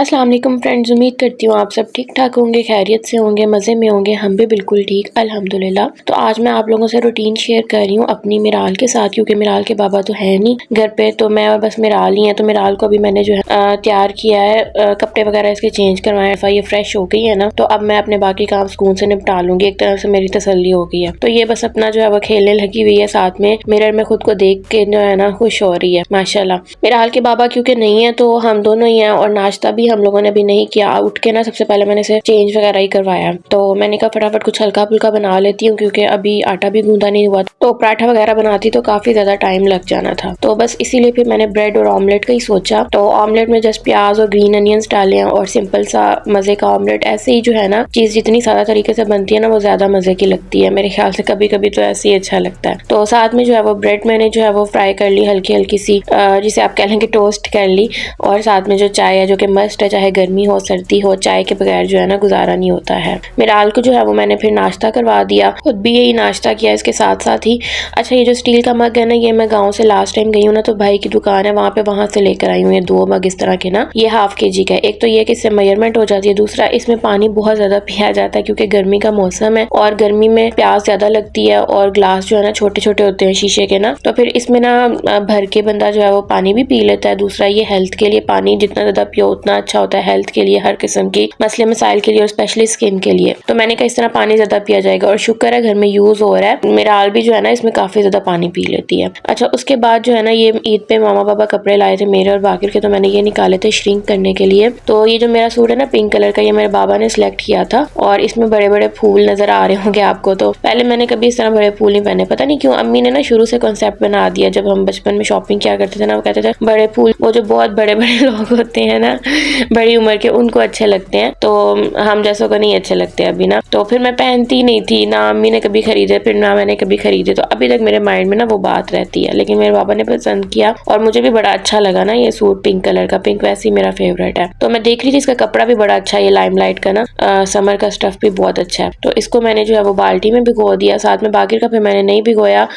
अस्सलाम वालेकुम फ्रेंड्स, उम्मीद करती हूँ आप सब ठीक ठाक होंगे, खैरियत से होंगे, मज़े में होंगे। हम भी बिल्कुल ठीक अल्हम्दुलिल्लाह। तो आज मैं आप लोगों से रूटीन शेयर कर रही हूँ अपनी मिराल के साथ, क्योंकि मिराल के बाबा तो है नहीं घर पे, तो मैं और बस मिराल ही हैं। तो मिराल को अभी मैंने जो है तैयार किया है, कपड़े वगैरह इसके चेंज करवाए, ये फ्रेश हो गई है ना, तो अब मैं अपने बाकी काम सुकून से निपटा लूंगी। एक तरह से मेरी तसल्ली हो गई है। तो ये बस अपना जो है वो खेलने लगी हुई है, साथ में मिरर में खुद को देख के जो है ना खुश हो रही है माशाल्लाह। मिराल के बाबा क्योंकि नहीं है तो हम दोनों ही हैं, और नाश्ता भी हम लोगों ने भी नहीं किया। उठ के ना सबसे पहले मैंने इसे चेंज वगैरह ही करवाया, तो मैंने कहा फटाफट कुछ हल्का फुल्का बना लेती हूँ, क्योंकि अभी आटा भी गूंदा नहीं हुआ, तो पराठा वगैरह बनाती तो काफी ज्यादा टाइम लग जाना था। तो बस इसीलिए फिर मैंने ब्रेड और ऑमलेट का ही सोचा। तो ऑमलेट में जस्ट प्याज और ग्रीन अनियंस डाले हैं, और सिंपल सा मजे का ऑमलेट। ऐसे ही जो है ना चीज जितनी सादा तरीके से बनती है ना, वो ज्यादा मजे की लगती है मेरे ख्याल से। कभी कभी तो ऐसे ही अच्छा लगता है। तो साथ में जो है वो ब्रेड मैंने जो है वो फ्राई कर ली, हल्की हल्की सी, जिसे आप कह लेंगे टोस्ट कर ली। और साथ में जो चाय है, जो कि मस्ट है, चाहे गर्मी हो सर्दी हो, चाय के बगैर जो है ना गुजारा नहीं होता है। मिराल को जो है वो मैंने फिर नाश्ता करवा दिया, खुद भी यही नाश्ता किया इसके साथ साथ ही। अच्छा, ये जो स्टील का मग है ना, ये मैं गाँव से लास्ट टाइम गई हूँ ना, तो भाई की दुकान है वहाँ से लेकर आई हूँ। ये 2 मग इस तरह के ना, ये ½ kg का। एक तो ये कि इससे मेजरमेंट हो जाती है, दूसरा इसमें पानी बहुत ज्यादा पिया जाता है, क्योंकि गर्मी का मौसम है और गर्मी में प्यास ज्यादा लगती है, और ग्लास जो है ना छोटे छोटे होते हैं शीशे के ना, तो फिर इसमें ना भर के बंदा जो है वो पानी भी पी लेता है। दूसरा ये हेल्थ के लिए, पानी जितना ज्यादा पियो उतना अच्छा होता है हेल्थ के लिए, हर किस्म की मसले मसाइल के लिए, और स्पेशली स्किन के लिए। तो मैंने कहा इस तरह पानी ज्यादा पिया जाएगा, और शुक्र है घर में यूज हो रहा है। मिराल भी जो है ना इसमें काफी ज्यादा पानी पी लेती है। अच्छा, उसके बाद जो है ना ये ईद पे मामा पापा कपड़े लाए थे मेरे और बाकिर के, तो मैंने ये निकाले थे श्रिंक करने के लिए। तो ये जो मेरा सूट है ना पिंक कलर का, ये मेरे बाबा ने सिलेक्ट किया था, और इसमें बड़े बड़े फूल नजर आ रहे होंगे आपको। तो पहले मैंने कभी इस तरह बड़े फूल नहीं पहने, पता नहीं क्यों अम्मी ने ना शुरू से कॉन्सेप्ट बना दिया। जब हम बचपन में शॉपिंग किया करते थे ना, वो कहते थे बड़े फूल, वो जो बहुत बड़े बड़े लोग होते हैं ना बड़ी उम्र के, उनको अच्छे लगते हैं, तो हम जैसों को नहीं अच्छे लगते अभी ना। तो फिर मैं पहनती नहीं थी ना, अम्मी ने कभी खरीदे, फिर ना मैंने कभी खरीदे। तो अभी तक मेरे माइंड में ना वो बात रहती है। लेकिन मेरे बाबा ने पसंद किया, और मुझे भी बड़ा अच्छा लगा ना ये सूट पिंक कलर का। पिंक वैसे ही मेरा फेवरेट है। तो मैं देख रही थी इसका कपड़ा भी बड़ा अच्छा है, ये लाइमलाइट का ना, समर का स्टफ भी बहुत अच्छा है। तो इसको मैंने जो है वो बाल्टी में भिगो दिया, साथ में बाकी का फिर मैंने नहीं भिगोया।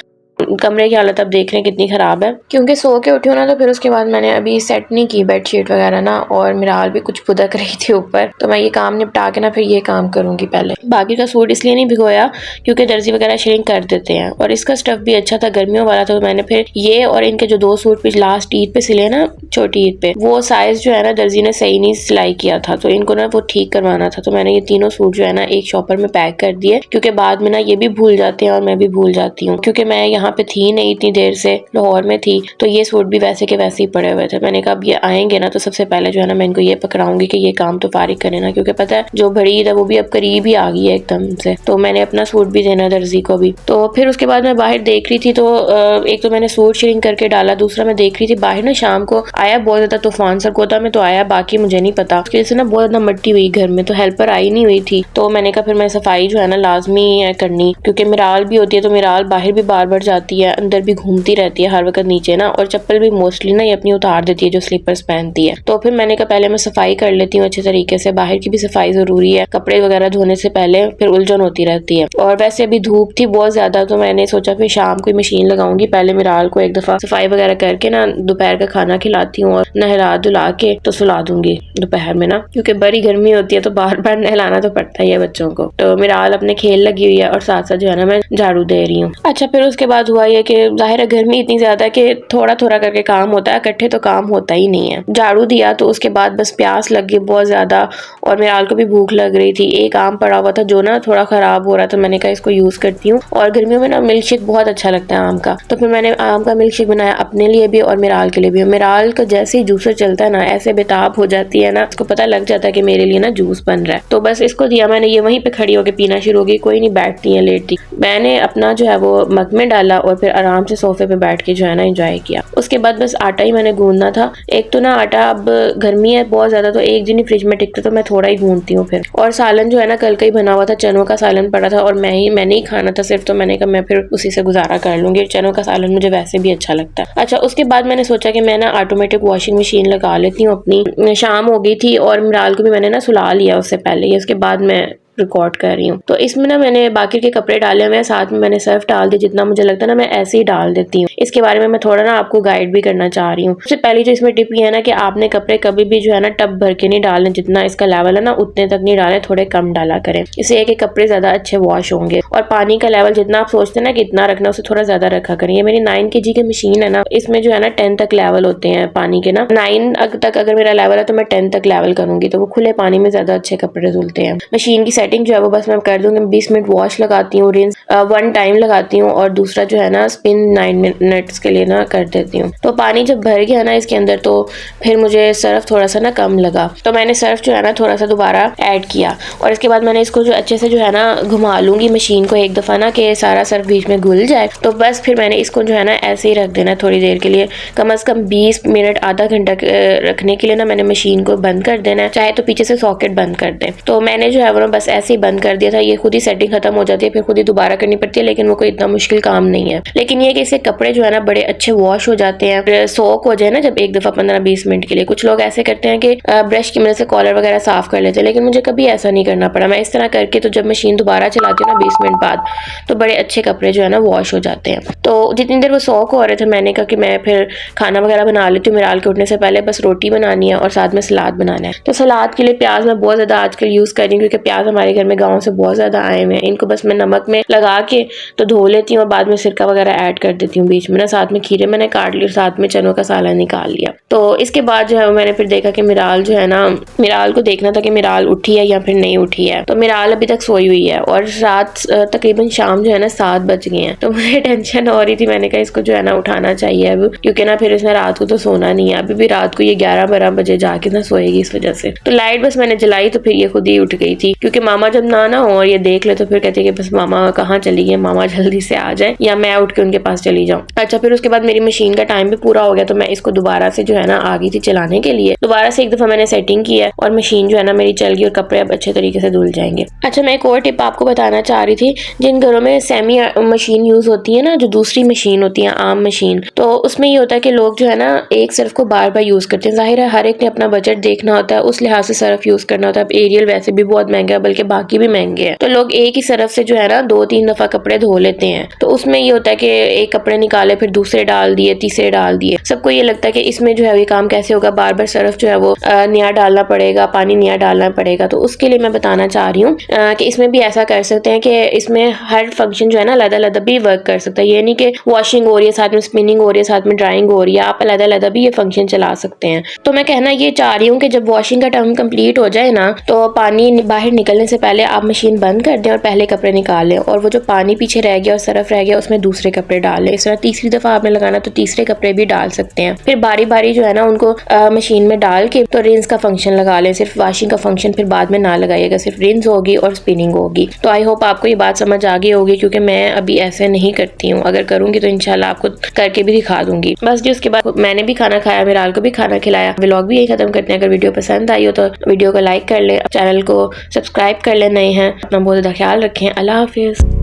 कमरे की हालत अब देख रहे हैं कितनी खराब है, क्योंकि सो के उठी हूँ ना, तो फिर उसके बाद मैंने अभी सेट नहीं की बेडशीट वगैरह ना, और मिराल भी कुछ फुदक रही थी ऊपर। तो मैं ये काम निपटा के ना फिर ये काम करूंगी। पहले बाकी का सूट इसलिए नहीं भिगोया क्योंकि दर्जी वगैरह श्रिंक कर देते हैं, और इसका स्टफ भी अच्छा था, गर्मियों वाला था। तो मैंने फिर ये और इनके जो 2 सूट पिछले लास्ट ईद पे सिले ना, छोटी ईद पे, वो साइज जो है ना दर्जी ने सही नहीं सिलाई किया था, तो इनको ना वो ठीक करवाना था। तो मैंने ये तीनों सूट जो है ना एक शॉपर में पैक कर दिए, क्योंकि बाद में ना ये भी भूल जाते हैं और मैं भी भूल जाती हूँ, क्योंकि मैं यहाँ पे थी नहीं इतनी देर से, लाहौर में थी। तो ये सूट भी वैसे के वैसे ही पड़े हुए थे। मैंने कहा अब ये आएंगे ना, तो सबसे पहले जो है ना मैं इनको ये पकड़ाऊंगी कि ये काम तो फारिग करें ना, क्योंकि पता है जो बड़ी ईद है वो भी अब करीब ही आ गई है एकदम से। तो मैंने अपना सूट भी देना दर्जी को भी। तो फिर उसके बाद मैं बाहर देख रही थी, तो एक तो मैंने सूट श्रिंक करके डाला, दूसरा मैं देख रही थी बाहर ना शाम को आया बहुत ज्यादा तूफान। सरगोदा में तो आया, बाकी मुझे नहीं पता, इससे ना बहुत ज्यादा मिट्टी हुई घर में, तो हेल्पर आई नहीं हुई थी। तो मैंने कहा फिर मैं सफाई जो है ना लाजमी है करनी, क्योंकि मिराल भी होती है, तो मिराल बाहर भी बार बार जाती है, अंदर भी घूमती रहती है हर वक्त नीचे ना, और चप्पल भी मोस्टली ना ये अपनी उतार देती है जो स्लीपर्स पहनती है। तो फिर मैंने कहा पहले मैं सफाई कर लेती हूँ अच्छे तरीके से, बाहर की भी सफाई जरूरी है, कपड़े वगैरह धोने से पहले फिर उलझन होती रहती है। और वैसे अभी धूप थी बहुत ज्यादा, तो मैंने सोचा फिर शाम को मशीन लगाऊंगी। पहले मिराल को एक दफा सफाई वगैरह करके ना दोपहर का खाना खिलाती हूँ, और नहला धुला के तो सुला दूंगी दोपहर में ना, क्योंकि बड़ी गर्मी होती है तो बार बार नहलाना तो पड़ता ही है बच्चों को। तो मिराल अपने खेल लगी हुई है, और साथ साथ जो है ना मैं झाड़ू दे रही हूँ। अच्छा, फिर उसके बाद हुआ ये कि जाहिर है गर्मी इतनी ज्यादा है कि थोड़ा थोड़ा करके काम होता है, इकट्ठे तो काम होता ही नहीं है। झाड़ू दिया तो उसके बाद बस प्यास लग गई बहुत ज्यादा, और मिराल को भी भूख लग रही थी। एक आम पड़ा हुआ था जो ना थोड़ा खराब हो रहा था, मैंने कहा इसको यूज करती हूँ। और गर्मियों में ना मिल्क शेक बहुत अच्छा लगता है आम का, तो फिर मैंने आम का मिल्क शेक बनाया अपने लिए भी और मिराल के लिए भी। मिराल का जैसे ही जूसर चलता है ना, ऐसे बेताब हो जाती है ना, उसको पता लग जाता है कि मेरे लिए ना जूस बन रहा है। तो बस इसको दिया मैंने, ये वहीं पे खड़ी होकर पीना शुरू हो गई, कोई नहीं बैठती है लेटती। मैंने अपना जो है वो मग में डाला, और फिर आराम से सोफे पे बैठ के जो है ना एंजॉय किया। उसके बाद बस आटा ही मैंने गूंदना था। एक तो ना आटा अब गर्मी है बहुत ज्यादा, तो एक दिन ही फ्रिज में टिकता, तो मैं थोड़ा ही गूंदती हूँ फिर। और सालन जो है ना कल का ही बना हुआ था, चनों का सालन पड़ा था, और मैंने ही खाना था सिर्फ, तो मैंने कहा मैं फिर उसी से गुजारा कर लूंगी। चनों का सालन मुझे वैसे भी अच्छा लगता है। अच्छा, उसके बाद मैंने सोचा कि मैं ना ऑटोमेटिक वॉशिंग मशीन लगा लेती हूँ अपनी। शाम हो गई थी, और मिराल को भी मैंने ना सुला लिया उससे पहले ही। उसके बाद मैं रिकॉर्ड कर रही हूँ। तो इसमें ना मैंने बाकी के कपड़े डाले हुए हैं, साथ में मैंने सर्फ डाल दी, जितना मुझे लगता है ना मैं ऐसे ही डाल देती हूँ। इसके बारे में मैं थोड़ा ना आपको गाइड भी करना चाह रही हूँ। सबसे पहली जो इसमें टिप ये है ना कि आपने कपड़े कभी भी जो है ना टब भर के नहीं डालने, जितना इसका लेवल है ना उतने तक नहीं डालें, थोड़े कम डाला करें। इससे एक कपड़े ज्यादा अच्छे वॉश होंगे। और पानी का लेवल जितना आप सोचते हैं ना कितना रखना, उससे थोड़ा ज्यादा रखा करें। ये मेरी 9 kg की मशीन है ना, इसमें जो है ना 10 तक लेवल होते हैं पानी के ना। 9 तक अगर मेरा लेवल है तो मैं 10 तक लेवल करूंगी, तो वो खुले पानी में ज्यादा अच्छे कपड़े धुलते हैं। मशीन की सेटिंग जो है वो बस मैं कर दूंगी। 20 मिनट वॉश लगाती हूँ, रिंस 1 टाइम लगाती हूँ, और दूसरा जो है ना स्पिन 9 मिनट्स के लिए ना कर देती हूँ। तो पानी जब भर गया ना इसके अंदर, तो फिर मुझे सर्फ थोड़ा सा ना कम लगा, तो मैंने सर्फ जो है ना थोड़ा सा दोबारा ऐड किया। और इसके बाद मैंने इसको जो अच्छे से जो है ना घुमा लूंगी मशीन को एक दफा ना, कि सारा सर्फ बीच में घुल जाए। तो बस फिर मैंने इसको जो है ना ऐसे ही रख देना थोड़ी देर के लिए, कम से कम 20 मिनट आधा घंटा रखने के लिए ना मैंने मशीन को बंद कर देना है। चाहे तो पीछे से सॉकेट बंद कर दें। तो मैंने जो है वो बस ऐसे ही बंद कर दिया था। ये खुद ही सेटिंग खत्म हो जाती है, फिर खुद ही दोबारा करनी पड़ती है, लेकिन वो कोई इतना मुश्किल काम नहीं है। लेकिन ये कि इससे कपड़े जो है ना बड़े अच्छे वॉश हो जाते हैं, सोक हो जाए ना जब एक दफा 15-20 मिनट के लिए। कुछ लोग ऐसे करते हैं कि ब्रश की मदद से कॉलर वगैरह साफ कर लेते हैं, लेकिन मुझे कभी ऐसा नहीं करना पड़ा। मैं इस तरह करके तो जब मशीन दोबारा चलाती हूँ ना 20 मिनट बाद, तो बड़े अच्छे कपड़े जो है ना वॉश हो जाते हैं। तो जितनी देर वो सोक हो रहे थे, मैंने कहा कि मैं फिर खाना वगैरह बना लेती हूँ। मिराल के उठने से पहले बस रोटी बनानी है और साथ में सलाद बनाना है। तो सलाद के लिए प्याज मैं बहुत ज्यादा आजकल यूज कर रही हूँ, क्योंकि प्याज हमारे घर में गाँव से बहुत ज्यादा आए हुए हैं। इनको बस मैं नमक में लगा के तो धो लेती हूँ, और बाद में सिरका वगैरह ऐड कर देती हूँ बीच में ना। साथ में खीरे मैंने काट लिए, साथ में चनों का साला निकाल लिया। तो इसके बाद जो है मैंने फिर देखा कि मिराल जो है ना, मिराल को देखना था कि मिराल उठी है या फिर नहीं उठी है। तो मिराल अभी तक सोई हुई है, और रात तकरीबन शाम जो है ना 7 बज गए हैं। तो मुझे टेंशन हो रही थी, मैंने कहा इसको जो है ना उठाना चाहिए अब, क्योंकि ना फिर इसने रात को तो सोना नहीं है। अभी भी रात को ये 11-12 बजे जाके ना सोएगी इस वजह से। तो लाइट बस मैंने जलाई तो फिर ये खुद ही उठ गई थी, क्योंकि मामा जब ना हो और ये देख ले तो फिर कहती है कि बस मामा कहाँ चली गई, मामा जल्दी से आ जाए या मैं उठ के उनके पास चली जाऊँ। अच्छा, फिर उसके बाद मेरी मशीन का टाइम भी पूरा हो गया, तो मैं इसको दोबारा से जो है ना आ गई थी चलाने के लिए। दोबारा से एक दफा मैंने सेटिंग की है, और मशीन जो है ना मेरी चल गई, और कपड़े अब अच्छे तरीके से धुल जाएंगे। अच्छा, मैं एक और टिप आपको बताना चाह रही थी। जिन घरों में सेमी मशीन यूज होती है ना, जो दूसरी मशीन होती है आम मशीन, तो उसमें ये होता है कि लोग जो है ना एक सर्फ को बार बार यूज करते हैं। जाहिर है हर एक ने अपना बजट देखना होता है, उस लिहाज से सर्फ यूज करना होता है। अब एरियल वैसे भी बहुत महंगा है, बल्कि बाकी भी महंगे हैं। तो लोग एक ही सर्फ से जो है ना 2-3 दफा कपड़े धो लेते हैं। तो उसमें ये होता है कि एक कपड़े निकाले, फिर दूसरे डाल दिए, तीसरे डाल दिए। सबको ये लगता है कि इसमें जो है ये काम कैसे होगा, बार बार सर्फ जो है वो नया डालना पड़ेगा, पानी नया डालना पड़ेगा। तो उसके लिए मैं बताना चाह रही हूँ कि इसमें भी ऐसा कर सकते हैं कि इसमें हर फंक्शन जो है ना अलग-अलग भी वर्क कर सकता है। ये नहीं कि वॉशिंग हो रही है साथ में स्पिनिंग हो रही है, साथ में ड्राइंग हो रही है, आप अलग-अलग भी ये फंक्शन चला सकते हैं। तो मैं कहना ये चाह रही हूँ कि जब वॉशिंग का टर्म कंप्लीट हो जाए ना, तो पानी बाहर निकलने से पहले आप मशीन बंद कर दें और पहले कपड़े निकाल लें, और वो जो पानी पीछे रह गया और सर्फ रह गया उसमें दूसरे कपड़े डाल लें। इस तरह तीसरी दफा आपने लगाना तो तीसरे कपड़े भी डाल सकते हैं। फिर बारी बारी जो है ना उनको मशीन में डाल के तो रिंस का फंक्शन लगा लें। सिर्फ वॉशिंग का फंक्शन फिर बाद में ना लगाइएगा, सिर्फ रिंस होगी और स्पिनिंग होगी। तो आई होप आपको ये बात समझ आ गई होगी, क्योंकि मैं अभी ऐसे नहीं करती हूँ। अगर करूंगी तो इंशाल्लाह आपको करके भी दिखा दूंगी। बस जी, उसके बाद मैंने भी खाना खाया, मिराल को भी खाना खिलाया। व्लॉग भी यही खत्म करते हैं। अगर वीडियो पसंद आई हो तो वीडियो को लाइक कर ले, चैनल को सब्सक्राइब कर ले नए हैं। अपना बहुत ज्यादा ख्याल रखें। अल्लाह हाफिज।